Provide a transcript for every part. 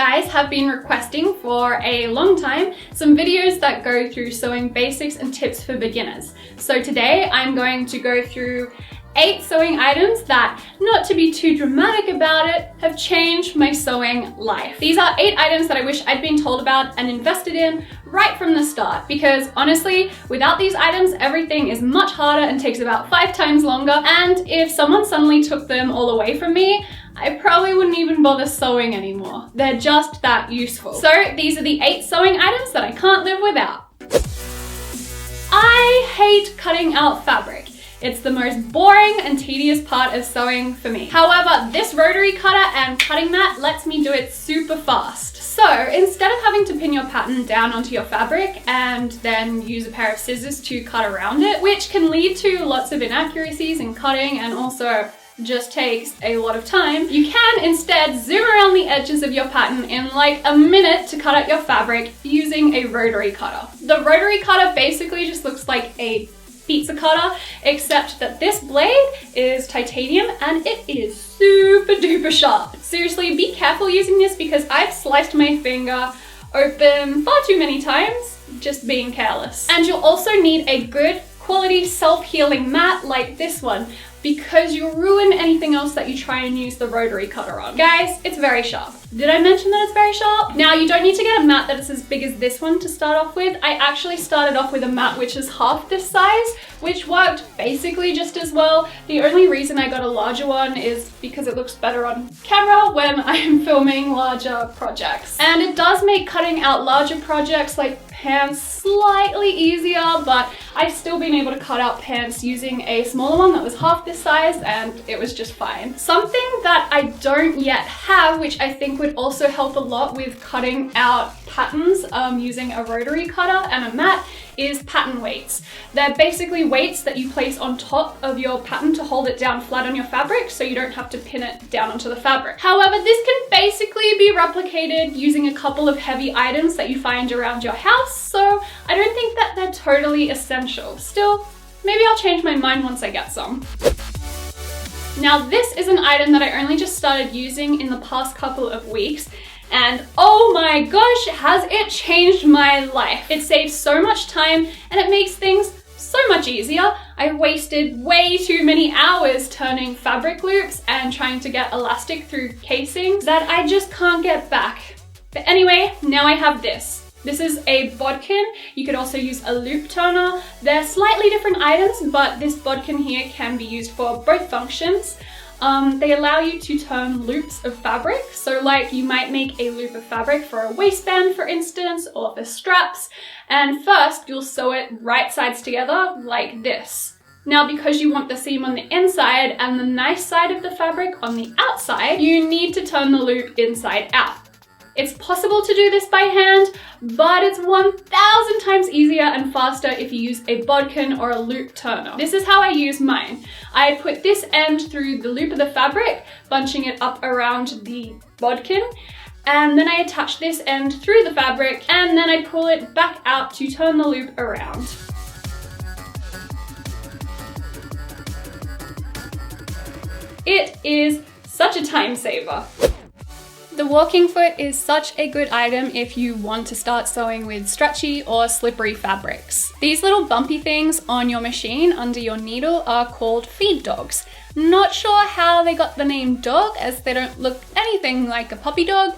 guys have been requesting for a long time some videos that go through sewing basics and tips for beginners. So today I'm going to go through 8 sewing items that, not to be too dramatic about it, have changed my sewing life. These are 8 items that I wish I'd been told about and invested in right from the start, because honestly, without these items, everything is much harder and takes about 5 times longer, and if someone suddenly took them all away from me, I probably wouldn't even bother sewing anymore. They're just that useful. So these are the 8 sewing items that I can't live without. I hate cutting out fabric. It's the most boring and tedious part of sewing for me. However, this rotary cutter and cutting mat lets me do it super fast. So instead of having to pin your pattern down onto your fabric and then use a pair of scissors to cut around it, which can lead to lots of inaccuracies in cutting and also just takes a lot of time, you can instead zoom around the edges of your pattern in like a minute to cut out your fabric using a rotary cutter. The rotary cutter basically just looks like a pizza cutter, except that this blade is titanium and it is super duper sharp. Seriously, be careful using this because I've sliced my finger open far too many times just being careless. And you'll also need a good quality self-healing mat like this one, because you'll ruin anything else that you try and use the rotary cutter on. Guys, it's very sharp. Did I mention that it's very sharp? Now, you don't need to get a mat that is as big as this one to start off with. I actually started off with a mat which is half this size, which worked basically just as well. The only reason I got a larger one is because it looks better on camera when I am filming larger projects. And it does make cutting out larger projects like pants slightly easier, but I've still been able to cut out pants using a smaller one that was half this size, and it was just fine. Something that I don't yet have, which I think would also help a lot with cutting out patterns using a rotary cutter and a mat, is pattern weights. They're basically weights that you place on top of your pattern to hold it down flat on your fabric so you don't have to pin it down onto the fabric. However, this can basically be replicated using a couple of heavy items that you find around your house, so I don't think that they're totally essential. Still, maybe I'll change my mind once I get some. Now, this is an item that I only just started using in the past couple of weeks, and oh my gosh, has it changed my life. It saves so much time and it makes things so much easier. I wasted way too many hours turning fabric loops and trying to get elastic through casings that I just can't get back. But anyway, now I have this. This is a bodkin. You could also use a loop turner. They're slightly different items, but this bodkin here can be used for both functions. They allow you to turn loops of fabric. So like you might make a loop of fabric for a waistband, for instance, or for straps. And first you'll sew it right sides together like this. Now, because you want the seam on the inside and the nice side of the fabric on the outside, you need to turn the loop inside out. It's possible to do this by hand, but it's 1,000 times easier and faster if you use a bodkin or a loop turner. This is how I use mine. I put this end through the loop of the fabric, bunching it up around the bodkin, and then I attach this end through the fabric, and then I pull it back out to turn the loop around. It is such a time saver. The walking foot is such a good item if you want to start sewing with stretchy or slippery fabrics. These little bumpy things on your machine under your needle are called feed dogs. Not sure how they got the name dog, as they don't look anything like a puppy dog.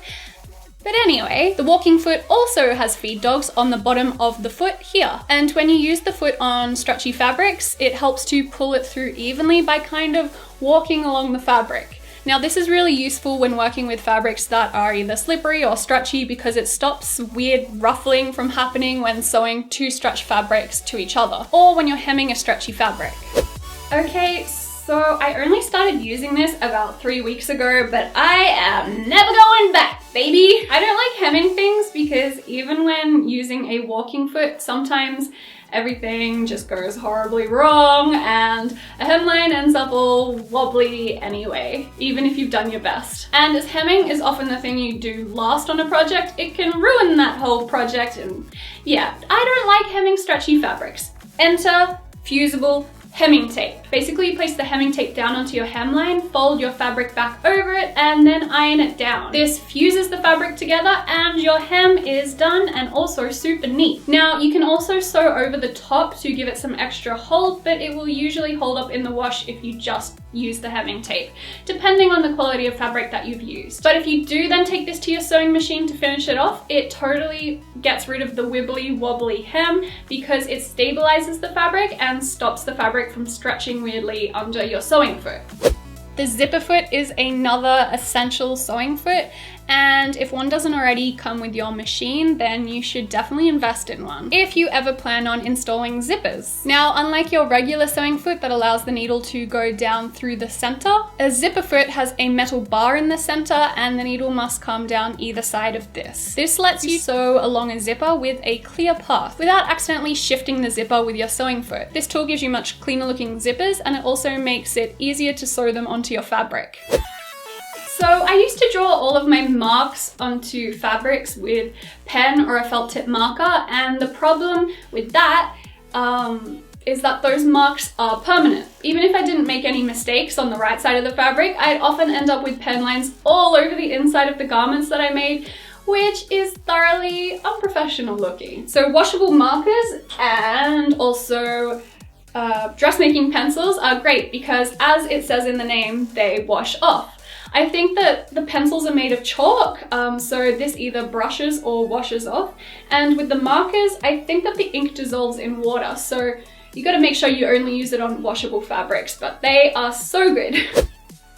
But anyway, the walking foot also has feed dogs on the bottom of the foot here. And when you use the foot on stretchy fabrics, it helps to pull it through evenly by kind of walking along the fabric. Now, this is really useful when working with fabrics that are either slippery or stretchy because it stops weird ruffling from happening when sewing 2 stretched fabrics to each other, or when you're hemming a stretchy fabric. Okay, so I only started using this about 3 weeks ago, but I am never going back, baby. I don't like hemming things because even when using a walking foot, sometimes everything just goes horribly wrong and a hemline ends up all wobbly anyway, even if you've done your best. And as hemming is often the thing you do last on a project, it can ruin that whole project, and yeah, I don't like hemming stretchy fabrics. Enter fusible hemming tape. Basically, you place the hemming tape down onto your hemline, fold your fabric back over it, and then iron it down. This fuses the fabric together and your hem is done, and also super neat. Now, you can also sew over the top to give it some extra hold, but it will usually hold up in the wash if you just use the hemming tape, depending on the quality of fabric that you've used. But if you do then take this to your sewing machine to finish it off, it totally gets rid of the wibbly wobbly hem because it stabilizes the fabric and stops the fabric from stretching weirdly under your sewing foot. The zipper foot is another essential sewing foot, and if one doesn't already come with your machine, then you should definitely invest in one if you ever plan on installing zippers. Now, unlike your regular sewing foot that allows the needle to go down through the center, a zipper foot has a metal bar in the center and the needle must come down either side of this. This lets you sew along a zipper with a clear path without accidentally shifting the zipper with your sewing foot. This tool gives you much cleaner looking zippers, and it also makes it easier to sew them onto your fabric. So I used to draw all of my marks onto fabrics with pen or a felt tip marker, and the problem with that is that those marks are permanent. Even if I didn't make any mistakes on the right side of the fabric, I'd often end up with pen lines all over the inside of the garments that I made, which is thoroughly unprofessional looking. So washable markers and also dressmaking pencils are great because, as it says in the name, they wash off. I think that the pencils are made of chalk, so this either brushes or washes off. And with the markers, I think that the ink dissolves in water, so you gotta make sure you only use it on washable fabrics, but they are so good.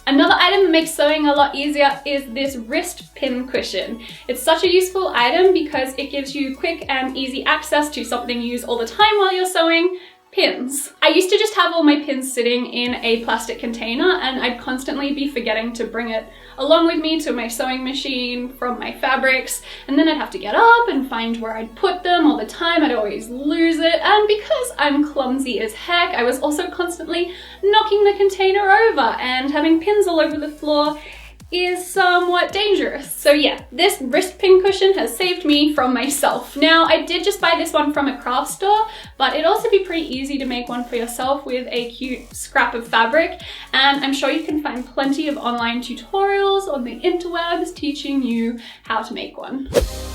Another item that makes sewing a lot easier is this wrist pin cushion. It's such a useful item because it gives you quick and easy access to something you use all the time while you're sewing: pins. I used to just have all my pins sitting in a plastic container, and I'd constantly be forgetting to bring it along with me to my sewing machine from my fabrics, and then I'd have to get up and find where I'd put them all the time. I'd always lose it, and because I'm clumsy as heck, I was also constantly knocking the container over, and having pins all over the floor is somewhat dangerous. So yeah, this wrist pin cushion has saved me from myself. Now, I did just buy this one from a craft store, but it'd also be pretty easy to make one for yourself with a cute scrap of fabric, and I'm sure you can find plenty of online tutorials on the interwebs teaching you how to make one.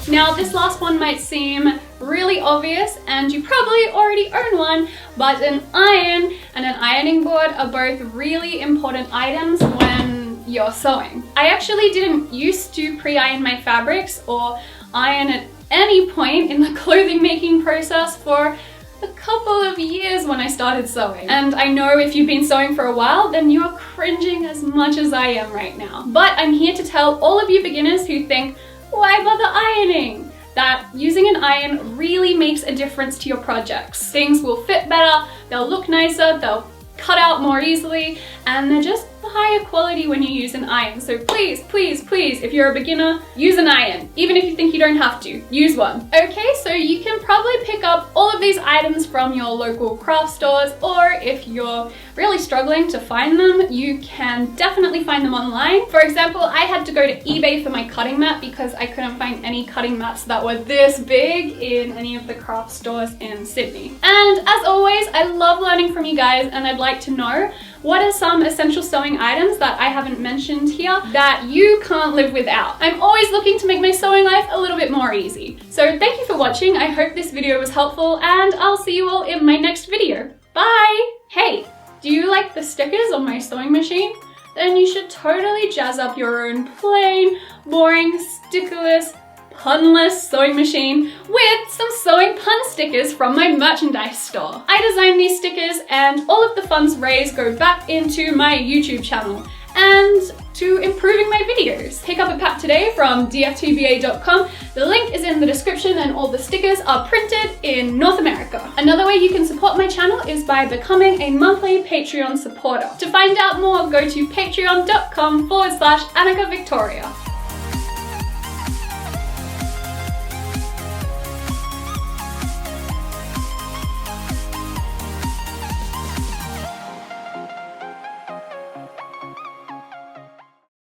Now, this last one might seem really obvious, and you probably already own one, but an iron and an ironing board are both really important items when you're sewing. I actually didn't used to pre-iron my fabrics or iron at any point in the clothing making process for a couple of years when I started sewing. And I know if you've been sewing for a while, then you're cringing as much as I am right now. But I'm here to tell all of you beginners who think, why bother ironing? That using an iron really makes a difference to your projects. Things will fit better, they'll look nicer, they'll cut out more easily, and they're just higher quality when you use an iron. So please, please, please, if you're a beginner, use an iron. Even if you think you don't have to, use one. Okay, so you can probably pick up all of these items from your local craft stores, or if you're really struggling to find them, you can definitely find them online. For example, I had to go to eBay for my cutting mat because I couldn't find any cutting mats that were this big in any of the craft stores in Sydney. And as always, I love learning from you guys, and I'd like to know, what are some essential sewing items that I haven't mentioned here that you can't live without? I'm always looking to make my sewing life a little bit more easy. So thank you for watching. I hope this video was helpful, and I'll see you all in my next video. Bye! Hey, do you like the stickers on my sewing machine? Then you should totally jazz up your own plain, boring, stickerless, punless sewing machine with some sewing pun stickers from my merchandise store. I designed these stickers, and all of the funds raised go back into my YouTube channel and to improving my videos. Pick up a pack today from dftba.com. The link is in the description, and all the stickers are printed in North America. Another way you can support my channel is by becoming a monthly Patreon supporter. To find out more, go to patreon.com/AnnikaVictoria.